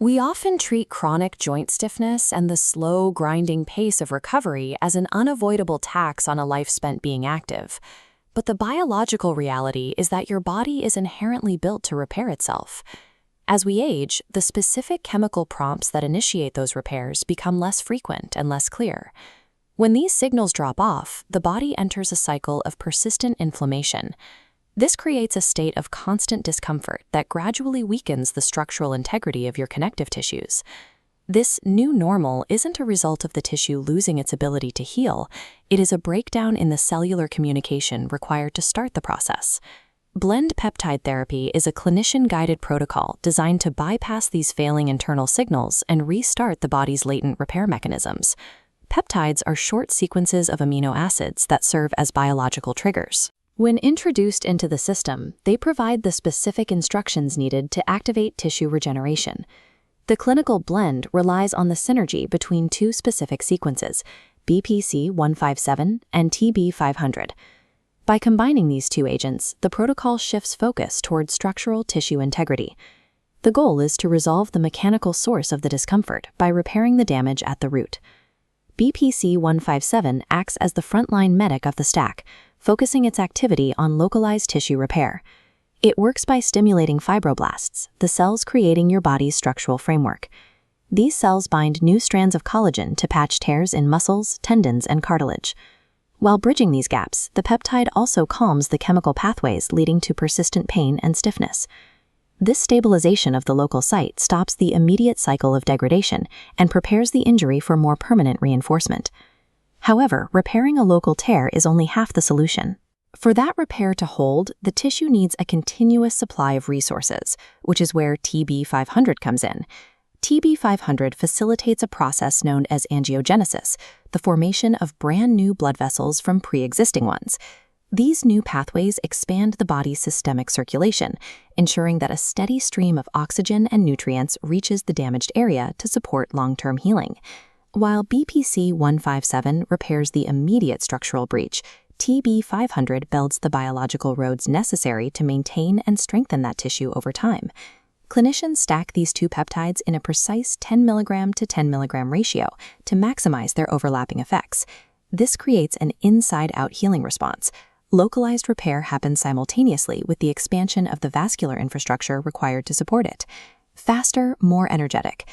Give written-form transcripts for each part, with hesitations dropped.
We often treat chronic joint stiffness and the slow, grinding pace of recovery as an unavoidable tax on a life spent being active. But the biological reality is that your body is inherently built to repair itself. As we age, the specific chemical prompts that initiate those repairs become less frequent and less clear. When these signals drop off, the body enters a cycle of persistent inflammation. This creates a state of constant discomfort that gradually weakens the structural integrity of your connective tissues. This new normal isn't a result of the tissue losing its ability to heal. It is a breakdown in the cellular communication required to start the process. Blend peptide therapy is a clinician-guided protocol designed to bypass these failing internal signals and restart the body's latent repair mechanisms. Peptides are short sequences of amino acids that serve as biological triggers. When introduced into the system, they provide the specific instructions needed to activate tissue regeneration. The clinical blend relies on the synergy between two specific sequences, BPC-157 and TB-500. By combining these two agents, the protocol shifts focus toward structural tissue integrity. The goal is to resolve the mechanical source of the discomfort by repairing the damage at the root. BPC-157 acts as the frontline medic of the stack, focusing its activity on localized tissue repair. It works by stimulating fibroblasts, the cells creating your body's structural framework. These cells bind new strands of collagen to patch tears in muscles, tendons, and cartilage. While bridging these gaps, the peptide also calms the chemical pathways leading to persistent pain and stiffness. This stabilization of the local site stops the immediate cycle of degradation and prepares the injury for more permanent reinforcement. However, repairing a local tear is only half the solution. For that repair to hold, the tissue needs a continuous supply of resources, which is where TB-500 comes in. TB-500 facilitates a process known as angiogenesis, the formation of brand new blood vessels from pre-existing ones. These new pathways expand the body's systemic circulation, ensuring that a steady stream of oxygen and nutrients reaches the damaged area to support long-term healing. While BPC-157 repairs the immediate structural breach, TB-500 builds the biological roads necessary to maintain and strengthen that tissue over time. Clinicians stack these two peptides in a precise 10 mg to 10 mg ratio to maximize their overlapping effects. This creates an inside-out healing response. Localized repair happens simultaneously with the expansion of the vascular infrastructure required to support it. Faster, more energetic.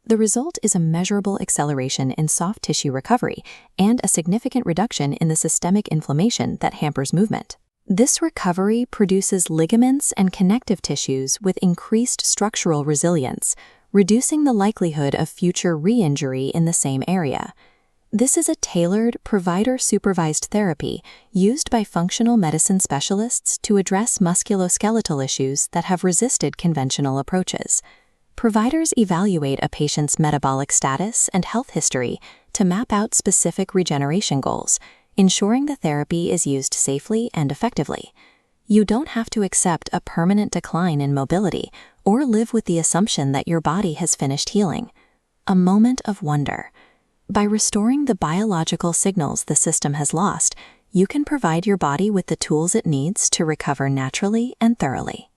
The result is a measurable acceleration in soft tissue recovery and a significant reduction in the systemic inflammation that hampers movement. This recovery produces ligaments and connective tissues with increased structural resilience, reducing the likelihood of future re-injury in the same area. This is a tailored, provider-supervised therapy used by functional medicine specialists to address musculoskeletal issues that have resisted conventional approaches. Providers evaluate a patient's metabolic status and health history to map out specific regeneration goals, ensuring the therapy is used safely and effectively. You don't have to accept a permanent decline in mobility or live with the assumption that your body has finished healing. A moment of wonder. By restoring the biological signals the system has lost, you can provide your body with the tools it needs to recover naturally and thoroughly.